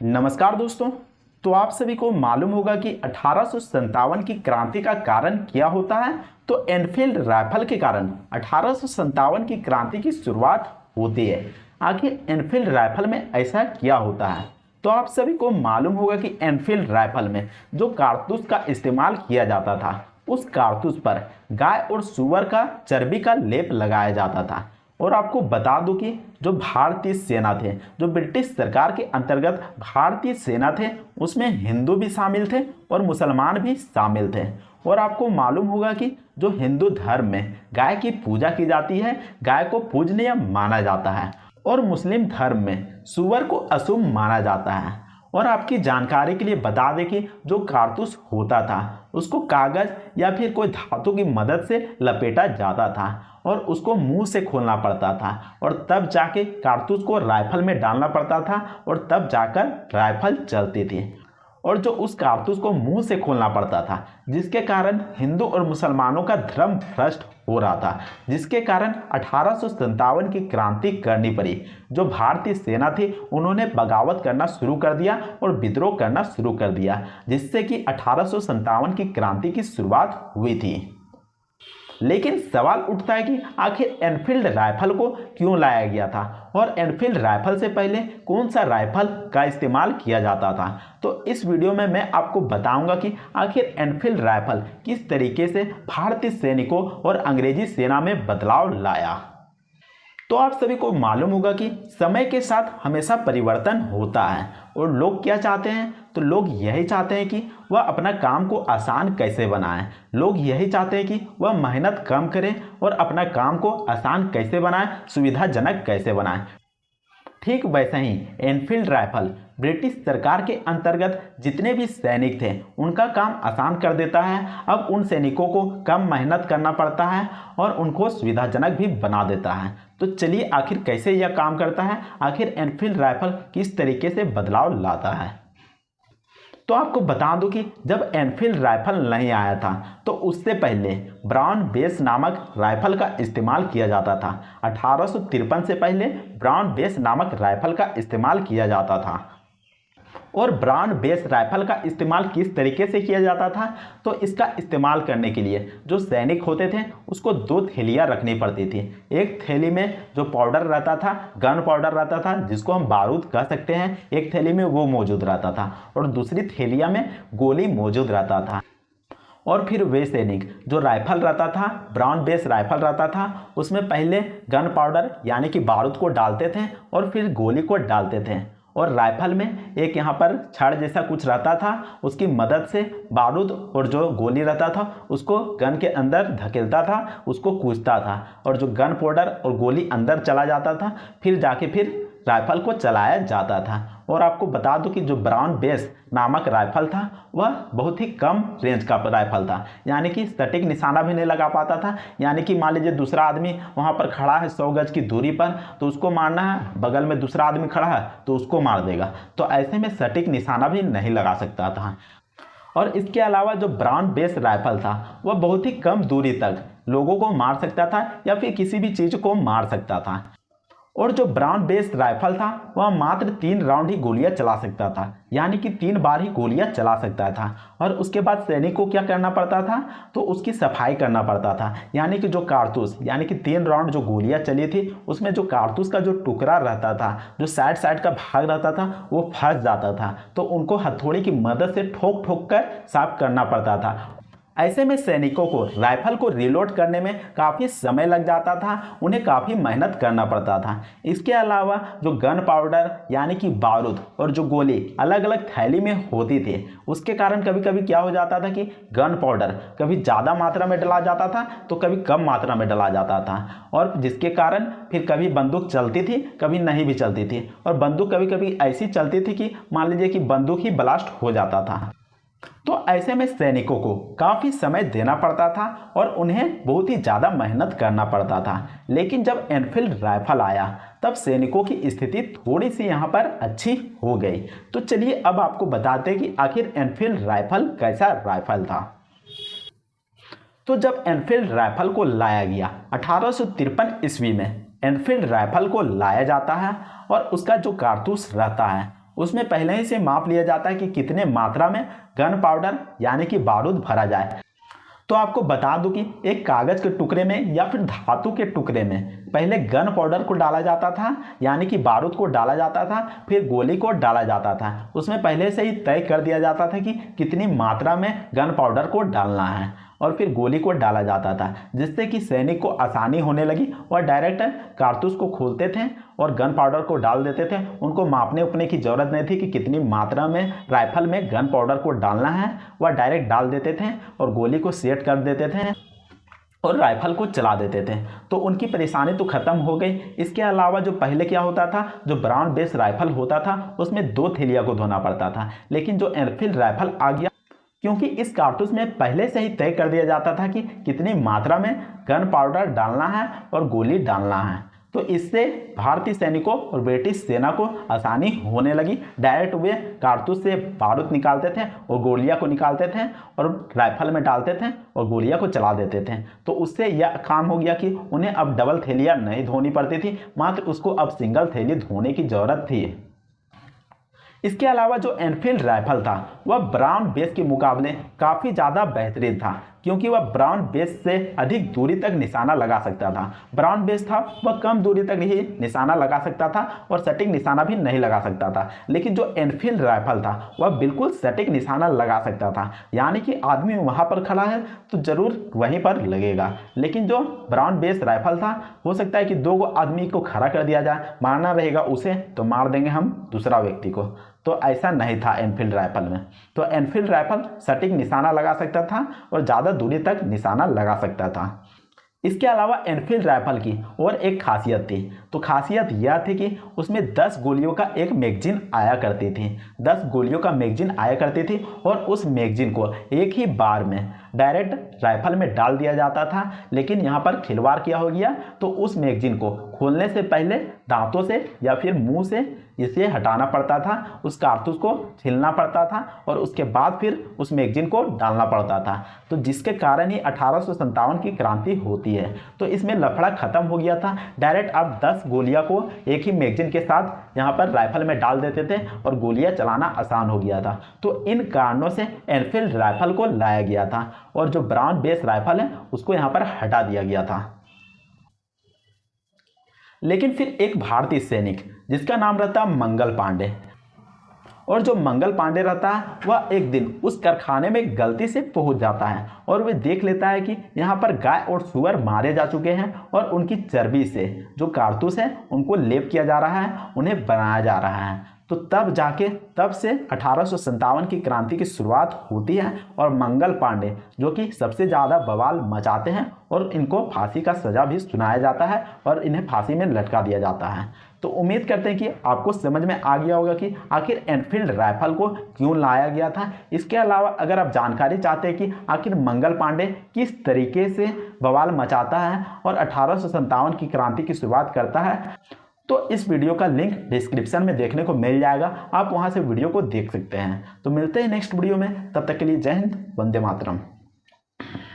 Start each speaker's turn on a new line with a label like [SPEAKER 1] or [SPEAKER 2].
[SPEAKER 1] नमस्कार दोस्तों। तो आप सभी को मालूम होगा कि 1857 की क्रांति का कारण क्या होता है। तो एनफील्ड राइफल के कारण 1857 की क्रांति की शुरुआत होती है। आखिर एनफील्ड राइफल में ऐसा क्या होता है? तो आप सभी को मालूम होगा कि एनफील्ड राइफल में जो कारतूस का इस्तेमाल किया जाता था, उस कारतूस पर गाय और सूअर का चर्बी का लेप लगाया जाता था। और आपको बता दूं कि जो भारतीय सेना थे, जो ब्रिटिश सरकार के अंतर्गत भारतीय सेना थे, उसमें हिंदू भी शामिल थे और मुसलमान भी शामिल थे। और आपको मालूम होगा कि जो हिंदू धर्म में गाय की पूजा की जाती है, गाय को पूजनीय माना जाता है, और मुस्लिम धर्म में सूअर को अशुभ माना जाता है। और आपकी जानकारी के लिए बता दें कि जो कारतूस होता था उसको कागज या फिर कोई धातु की मदद से लपेटा जाता था और उसको मुंह से खोलना पड़ता था, और तब जाके कारतूस को राइफल में डालना पड़ता था और तब जाकर राइफल चलती थी। और जो उस कारतूस को मुंह से खोलना पड़ता था, जिसके कारण हिंदू और मुसलमानों का धर्म भ्रष्ट हो रहा था, जिसके कारण 1857 की क्रांति करनी पड़ी। जो भारतीय सेना थी उन्होंने बगावत करना शुरू कर दिया और विद्रोह करना शुरू कर दिया, जिससे कि 1857 की क्रांति की शुरुआत हुई थी। लेकिन सवाल उठता है कि आखिर एनफील्ड राइफल को क्यों लाया गया था और एनफील्ड राइफल से पहले कौन सा राइफल का इस्तेमाल किया जाता था। तो इस वीडियो में मैं आपको बताऊंगा कि आखिर एनफील्ड राइफल किस तरीके से भारतीय सैनिकों और अंग्रेजी सेना में बदलाव लाया। तो आप सभी को मालूम होगा कि समय के साथ हमेशा परिवर्तन होता है, और लोग क्या चाहते हैं? तो लोग यही चाहते हैं कि वह अपना काम को आसान कैसे बनाएं। लोग यही चाहते हैं कि वह मेहनत कम करें और अपना काम को आसान कैसे बनाएं, सुविधाजनक कैसे बनाएं। ठीक वैसे ही एनफील्ड राइफल ब्रिटिश सरकार के अंतर्गत जितने भी सैनिक थे उनका काम आसान कर देता है। अब उन सैनिकों को कम मेहनत करना पड़ता है और उनको सुविधाजनक भी बना देता है। तो चलिए आखिर कैसे यह काम करता है, आखिर एनफील्ड राइफल किस तरीके से बदलाव लाता है। तो आपको बता दूं कि जब एनफील्ड राइफल नहीं आया था तो उससे पहले ब्राउन बेस नामक राइफल का इस्तेमाल किया जाता था। 1853 से पहले ब्राउन बेस नामक राइफल का इस्तेमाल किया जाता था। और ब्राउन बेस राइफल का इस्तेमाल किस तरीके से किया जाता था? तो इसका इस्तेमाल करने के लिए जो सैनिक होते थे उसको दो थैलियाँ रखनी पड़ती थी। एक थैली में जो पाउडर रहता था, गन पाउडर रहता था, जिसको हम बारूद कह सकते हैं, एक थैली में वो मौजूद रहता था, और दूसरी थैलिया में गोली मौजूद रहता था। और फिर वे सैनिक जो राइफल रहता था, ब्राउन बेस राइफल रहता था, उसमें पहले गन पाउडर यानी कि बारूद को डालते थे और फिर गोली को डालते थे। और राइफल में एक यहाँ पर छड़ जैसा कुछ रहता था, उसकी मदद से बारूद और जो गोली रहता था उसको गन के अंदर धकेलता था, उसको कूचता था, और जो गन पाउडर और गोली अंदर चला जाता था, फिर जाके फिर राइफल को चलाया जाता था। और आपको बता दूं कि जो ब्राउन बेस नामक राइफल था वह बहुत ही कम रेंज का राइफल था, यानी कि सटीक निशाना भी नहीं लगा पाता था। यानी कि मान लीजिए दूसरा आदमी वहां पर खड़ा है 100 गज की दूरी पर, तो उसको मारना है, बगल में दूसरा आदमी खड़ा है तो उसको मार देगा। तो ऐसे में सटीक निशाना भी नहीं लगा सकता था। और इसके अलावा जो ब्राउन बेस राइफल था वह बहुत ही कम दूरी तक लोगों को मार सकता था या फिर किसी भी चीज को मार सकता था। और जो ब्राउन बेस राइफल था वह मात्र 3 राउंड ही गोलियां चला सकता था, यानी कि 3 बार ही गोलियां चला सकता था। और उसके बाद सैनिक को क्या करना पड़ता था? तो उसकी सफाई करना पड़ता था, यानी कि जो कारतूस, यानी कि 3 राउंड जो गोलियां चली थी उसमें जो कारतूस का जो टुकड़ा रहता था, जो साइड साइड का भाग रहता था, वो फंस जाता था। तो उनको हथौड़ी की मदद से ठोक ठोक कर साफ करना पड़ता था। ऐसे में सैनिकों को राइफल को रिलोड करने में काफ़ी समय लग जाता था, उन्हें काफ़ी मेहनत करना पड़ता था। इसके अलावा जो गन पाउडर यानी कि बारूद और जो गोली अलग अलग थैली में होती थी, उसके कारण कभी कभी क्या हो जाता था कि गन पाउडर कभी ज़्यादा मात्रा में डाला जाता था तो कभी कम मात्रा में डाला जाता था, और जिसके कारण फिर कभी बंदूक चलती थी, कभी नहीं भी चलती थी। और बंदूक कभी कभी ऐसी चलती थी कि मान लीजिए कि बंदूक ही ब्लास्ट हो जाता था। तो ऐसे में सैनिकों को काफ़ी समय देना पड़ता था और उन्हें बहुत ही ज़्यादा मेहनत करना पड़ता था। लेकिन जब एनफील्ड राइफल आया तब सैनिकों की स्थिति थोड़ी सी यहाँ पर अच्छी हो गई। तो चलिए अब आपको बताते हैं कि आखिर एनफील्ड राइफल कैसा राइफल था। तो जब एनफील्ड राइफल को लाया गया 1853 ईस्वी में, एनफील्ड राइफल को लाया जाता है और उसका जो कारतूस रहता है उसमें पहले ही से माप लिया जाता है कि कितने मात्रा में गन पाउडर यानी कि बारूद भरा जाए। तो आपको बता दूं कि एक कागज के टुकड़े में या फिर धातु के टुकड़े में पहले गन पाउडर को डाला जाता था यानी कि बारूद को डाला जाता था, फिर गोली को डाला जाता था। उसमें पहले से ही तय कर दिया जाता था कि कितनी मात्रा में गन पाउडर को डालना है और फिर गोली को डाला जाता था, जिससे कि सैनिक को आसानी होने लगी और डायरेक्ट कारतूस को खोलते थे और गन पाउडर को डाल देते थे। उनको मापने उपने की ज़रूरत नहीं थी कि कितनी मात्रा में राइफल में गन पाउडर को डालना है, वह डायरेक्ट डाल देते थे और गोली को सेट कर देते थे और राइफल को चला देते थे। तो उनकी परेशानी तो ख़त्म हो गई। इसके अलावा जो पहले क्या होता था, जो ब्राउन बेस राइफल होता था उसमें 2 थैलिया को धोना पड़ता था, लेकिन जो एनफील्ड राइफल आ गया क्योंकि इस कारतूस में पहले से ही तय कर दिया जाता था कि कितनी मात्रा में गन पाउडर डालना है और गोली डालना है, तो इससे भारतीय सैनिकों और ब्रिटिश सेना को आसानी होने लगी। डायरेक्ट वे कारतूस से बारूद निकालते थे और गोलियां को निकालते थे और राइफल में डालते थे और गोलियां को चला देते थे। तो उससे यह काम हो गया कि उन्हें अब डबल थैलियाँ नहीं धोनी पड़ती थी, मात्र उसको अब सिंगल थैली धोने की ज़रूरत थी। इसके अलावा जो एनफील्ड राइफल था वह ब्राउन बेस के मुकाबले काफ़ी ज़्यादा बेहतरीन था, क्योंकि वह ब्राउन बेस से अधिक दूरी तक निशाना लगा सकता था। ब्राउन बेस था वह कम दूरी तक ही निशाना लगा सकता था और सटीक निशाना भी नहीं लगा सकता था, लेकिन जो एनफील्ड राइफल था वह बिल्कुल सटीक निशाना लगा सकता था, यानी कि आदमी वहाँ पर खड़ा है तो ज़रूर वहीं पर लगेगा। लेकिन जो ब्राउन बेस राइफल था हो सकता है कि 2 आदमी को खड़ा कर दिया जाए, मारना रहेगा उसे तो मार देंगे हम दूसरा व्यक्ति को, तो ऐसा नहीं था एनफील्ड राइफल में। तो एनफील्ड राइफल सटीक निशाना लगा सकता था और ज़्यादा दूरी तक निशाना लगा सकता था। इसके अलावा एनफील्ड राइफल की और एक खासियत थी, तो खासियत यह थी कि उसमें 10 गोलियों का एक मैगजीन आया करती थी। 10 गोलियों का मैगजीन आया करती थी और उस मैगजीन को एक ही बार में डायरेक्ट राइफल में डाल दिया जाता था। लेकिन यहाँ पर खिलवाड़ किया हो गया, तो उस मैगजीन को खोलने से पहले दांतों से या फिर मुंह से इसे हटाना पड़ता था, उस कारतूस को छीलना पड़ता था और उसके बाद फिर उस मैगजीन को डालना पड़ता था। तो जिसके कारण ही 1857 की क्रांति होती है। तो इसमें लफड़ा खत्म हो गया था। डायरेक्ट आप 10 गोलियां को एक ही मैगजीन के साथ यहाँ पर राइफल में डाल देते थे और गोलियां चलाना आसान हो गया था। तो इन कारणों से एनफील्ड राइफल को लाया गया था और जो ब्राउन बेस राइफल है उसको यहाँ पर हटा दिया गया था। लेकिन फिर एक भारतीय सैनिक जिसका नाम रहता मंगल पांडे, और जो मंगल पांडे रहता है वह एक दिन उस कारखाने में गलती से पहुंच जाता है और वह देख लेता है कि यहाँ पर गाय और सुअर मारे जा चुके हैं और उनकी चर्बी से जो कारतूस है उनको लेप किया जा रहा है, उन्हें बनाया जा रहा है। तो तब से 1857 की क्रांति की शुरुआत होती है और मंगल पांडे जो कि सबसे ज़्यादा बवाल मचाते हैं और इनको फांसी का सज़ा भी सुनाया जाता है और इन्हें फांसी में लटका दिया जाता है। तो उम्मीद करते हैं कि आपको समझ में आ गया होगा कि आखिर एनफील्ड राइफल को क्यों लाया गया था। इसके अलावा अगर आप जानकारी चाहते हैं कि आखिर मंगल पांडे किस तरीके से बवाल मचाता है और 1857 की क्रांति की शुरुआत करता है, तो इस वीडियो का लिंक डिस्क्रिप्शन में देखने को मिल जाएगा, आप वहां से वीडियो को देख सकते हैं। तो मिलते हैं नेक्स्ट वीडियो में, तब तक के लिए जय हिंद, वंदे मातरम।